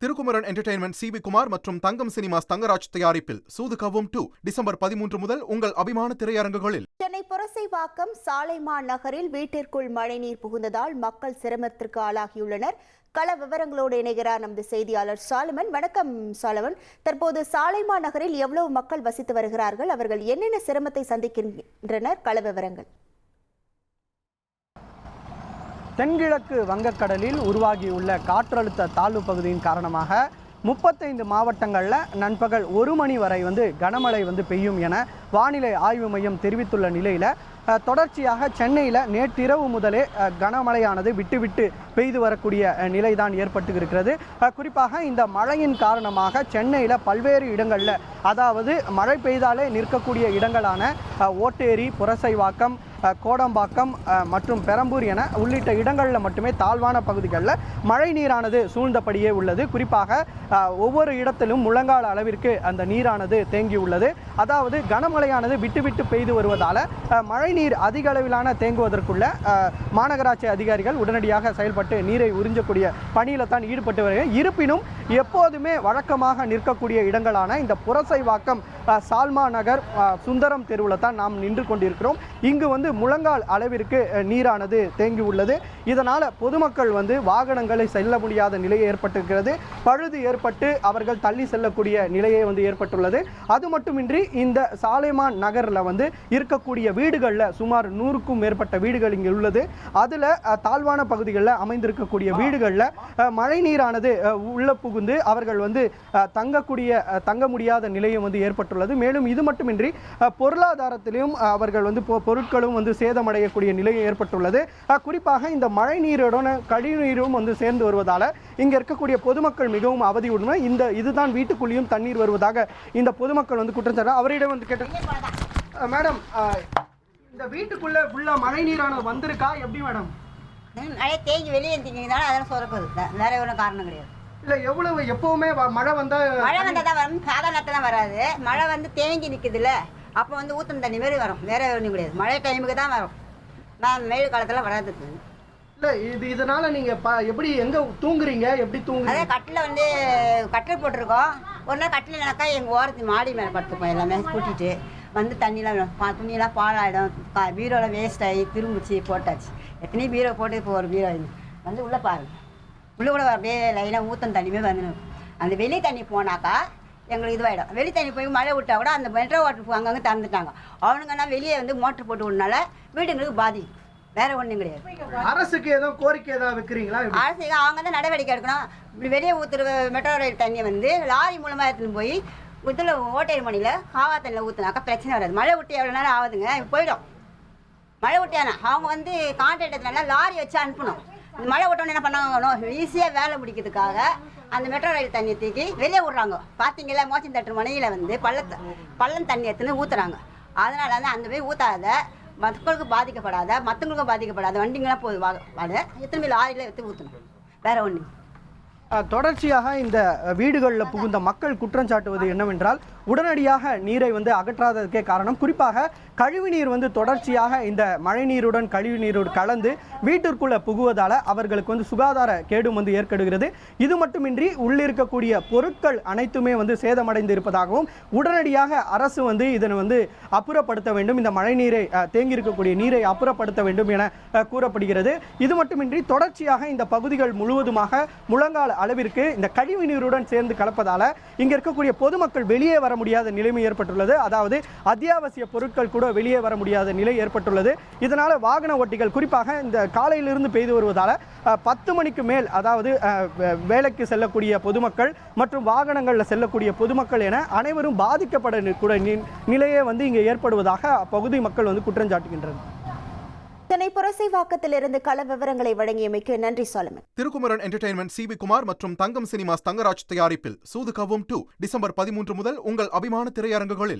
Thirukumaran entertainment C V. Kumar மற்றும் Thangam cinemas Thangaraj தயாரிப்பில் சூது கவ்வும் 2 December 13 முதல் உங்கள் அபிமான திரையரங்குகளில். சென்னை புரசைவாக்கம் சாலைமான் நகரில் வீட்டிற்குள் மழைநீர் புகுந்ததால் மக்கள் சிரமத்திற்கு ஆளாகியுள்ளனர். கள விவரங்களோடு இணைகிறார் நமது செய்தியாளர் சாலமன். வணக்கம் சாலமன். தற்போது சாலைமான் நகரில் எவ்வளவு மக்கள் வசித்து வருகிறார்கள்? அவர்கள் என்னென்ன சிரமத்தை சந்திக்கின்றனர்? கள விவரங்கள். தென்கிழக்கு வங்கக்கடலில் உருவாகியுள்ள காற்றழுத்த தாழ்வு பகுதியின் காரணமாக 35 மாவட்டங்களில் நண்பகல் 1 மணி வரை கனமழை பெய்யும் என வானிலை ஆய்வு மையம் தெரிவித்துள்ள நிலையில் தொடர்ச்சியாக சென்னையில் நேற்றிரவு முதலே கனமழையானது விட்டு பெய்து வரக்கூடிய நிலைதான் ஏற்பட்டு இருக்கிறது. குறிப்பாக இந்த மழையின் காரணமாக சென்னையில் பல்வேறு இடங்களில், அதாவது மழை பெய்தாலே நிற்கக்கூடிய இடங்களான ஓட்டேரி, புரசைவாக்கம், கோடம்பாக்கம் மற்றும் பெரம்பூர் என உள்ளிட்ட இடங்களில் மட்டுமே தாழ்வான பகுதிகளில் மழை நீரானது சூழ்ந்தபடியே உள்ளது. குறிப்பாக ஒவ்வொரு இடத்திலும் முழங்கால் அளவிற்கு அந்த நீரானது தேங்கியுள்ளது. அதாவது கனமழையானது விட்டு பெய்து வருவதால் மழை நீர் அதிக அளவிலான தேங்குவதற்குள்ள மாநகராட்சி அதிகாரிகள் உடனடியாக செயல்பட்டு நீரை உறிஞ்சக்கூடிய பணியில் தான் ஈடுபட்டு வருகிறது. இருப்பினும் எப்போதுமே வழக்கமாக நிற்கக்கூடிய இடங்களான இந்த புரசைவாக்கம், சால்மா நகர், சுந்தரம் தெருவில் தான் நாம் நின்று கொண்டிருக்கிறோம். இங்கு முழங்கால் அளவிற்கு நீரானது தேங்கி உள்ளது. இதனால் பொதுமக்கள் வாகனங்களை செல்ல முடியாத நிலை ஏற்பட்டிருக்கிறது. பழுது ஏற்பட்டு அவர்கள் தள்ளி செல்லக்கூடிய நிலையை ஏற்பட்டுள்ளது. அது மட்டுமின்றி இந்த சாலைமான் நகரில் இருக்கக்கூடிய வீடுகளில் சுமார் 100க்கும் மேற்பட்ட வீடுகள் இங்கே உள்ளது. அதில் தாழ்வான பகுதிகளில் அமைந்திருக்கக்கூடிய வீடுகளில் மழை நீரானது உள்ள புகுந்து அவர்கள் தங்க முடியாத நிலையும் ஏற்பட்டுள்ளது. மேலும் இது மட்டுமின்றி பொருளாதாரத்திலும் அவர்கள் பொருட்களும் சேதமடையக்கூடிய நிலை ஏற்பட்டுள்ளது. குறிப்பாக இந்த மழை நீருடன் கழிவுநீரும் சேர்ந்து வருவதால் இங்க இருக்கக்கூடிய பொதுமக்கள் மிகவும் அவதியுடன் இதுதான் வீட்டுக்குள்ளேயும் தண்ணீர் வருவதாக இந்த பொதுமக்கள் குற்றம் சாட்டு. அவரிடம் கேட்ட மேடம், இந்த வீட்டுக்குள்ள ஃபுல்லா மழை நீரானது வந்திருக்கா? எப்படி மேடம்? மழை தேங்கி வெளியே இருந்தீங்கன்னா அதெல்லாம் சுரக்குது, வேற ஒன்றும் காரணம் கிடையாது. இல்ல எவ்வளவு எப்பவுமே மழை வந்தா தான் வரும், சாதாரணத்துல தான் வராது. மழை தேங்கி நிக்குதுல்ல, அப்போ ஊத்தும் தண்ணி மாதிரி வரும், வேற ஒன்றும் கிடையாது. மழை டைமுக்கு தான் வரும், நான் வெயில் காலத்துல வராது. இல்ல இதனால நீங்க எப்படி எங்க தூங்குறீங்க? எப்படி தூங்குறீங்க? அதே கட்டில் போட்டிருக்கோம். ஒரு நாள் கட்டில் இல்லைனாக்கா எங்கள் ஓரத்து மாடி மேலே படுத்துப்போம். எல்லாமே கூட்டிட்டு தண்ணியெலாம் துணியெல்லாம் பாழாயிடும், பீரோவில் வேஸ்ட் ஆகி திரும்பிச்சு போட்டாச்சு. எத்தனையும் பீரோ போட்டு இப்போ ஒரு பீரோ உள்ளே பாருங்க, உள்ளே கூட அப்படியே லைனாக ஊத்தம் தண்ணியுமே அந்த வெளி தண்ணி போனாக்கா எங்களுக்கு இதுவாகிடும். வெளி தண்ணி போய் மழை விட்டா கூட அந்த மெட்ரோ வாட்டர் அங்கங்கே திறந்துட்டாங்க. அவனுங்கன்னா வெளியே மோட்டர் போட்டு விடனால வீடுங்களுக்கு பாதிக்கும், வேற ஒன்றும் கிடையாது. அரசுக்கு ஏதோ கோரிக்கை ஏதாவது வைக்கிறீங்களா? அரசுக்கு அவங்க தான் நடவடிக்கை எடுக்கணும். இப்படி வெளியே ஊற்றுற மெட்ரோ ரயில் தண்ணியை லாரி மூலமாக எடுத்துன்னு போய் இதில் ஓட்டேரி மணியில் காவா தண்ணியில் ஊற்றுனாக்கா பிரச்சனை வராது. மழை விட்டு எவ்வளோ நேரம் ஆகுதுங்க, போயிடும். மழை விட்டியானா அவங்க கான்ட்ராக்டர்னால லாரி வச்சு அனுப்பணும். இந்த மழை விட்டோன்னு என்ன பண்ணாங்க, ஈஸியாக வேலை முடிக்கிறதுக்காக அந்த மெட்ரோ ரயில் தண்ணியை தூக்கி வெளியே விட்றாங்க. பார்த்தீங்களா, மோச்சம் தட்டு மணியில் பள்ளம் தண்ணி எடுத்துன்னு ஊற்றுறாங்க. அதனால அந்த போய் ஊற்றாத மக்களுக்கு பாதிக்கப்படாத, மற்றவங்களுக்கும் பாதிக்கப்படாத வண்டிங்களாம் போகுது வாடு எத்தனை லாரியில் எடுத்து ஊற்றணும், வேற ஒன்று. தொடர்ச்சியாக இந்த வீடுகளில் புகுந்த மக்கள் குற்றம் சாட்டுவது என்னவென்றால், உடனடியாக நீரை அகற்றாததற்கே காரணம். குறிப்பாக கழிவுநீர் தொடர்ச்சியாக இந்த மழை நீருடன் கழிவு நீரோடு கலந்து வீட்டிற்குள்ள புகுவதால் அவர்களுக்கு சுகாதார கேடும் ஏற்படுகிறது. இது மட்டுமின்றி உள்ளிருக்கக்கூடிய பொருட்கள் அனைத்துமே சேதமடைந்து இருப்பதாகவும், உடனடியாக அரசு இதனை அப்புறப்படுத்த வேண்டும், இந்த மழை நீரை தேங்கியிருக்கக்கூடிய நீரை அப்புறப்படுத்த வேண்டும் என கூறப்படுகிறது. இது மட்டுமின்றி தொடர்ச்சியாக இந்த பகுதிகள் முழுவதுமாக முழங்கால் அளவிற்கு இந்த கழிவு நீருடன் சேர்ந்து கலப்பதால இங்க இருக்கக்கூடிய பொதுமக்கள் வெளியே வர முடியாத நிலைமை ஏற்பட்டுள்ளது. அதாவது அத்தியாவசிய பொருட்கள் கூட வெளியே வர முடியாத நிலை ஏற்பட்டுள்ளது. இதனால வாகன ஓட்டிகள், குறிப்பாக இந்த காலையிலிருந்து பெய்து வருவதால 10 மணிக்கு மேல், அதாவது வேலைக்கு செல்லக்கூடிய பொதுமக்கள் மற்றும் வாகனங்களில் செல்லக்கூடிய பொதுமக்கள் என அனைவரும் பாதிக்கப்பட நிலையே இங்கே ஏற்படுவதாக அப்பகுதி மக்கள் குற்றம் சாட்டுகின்றனர். சென்னை புரசைவாக்கத்திலிருந்து கள விவரங்களை வழங்கியமைக்கு நன்றி Solomon. Thirukumaran entertainment C V. Kumar மற்றும் தங்கம் சினிமாஸ் தங்கராஜ் தயாரிப்பில் சூது கவ்வும் 2 டிசம்பர் 13 முதல் உங்கள் அபிமான திரையரங்குகளில்.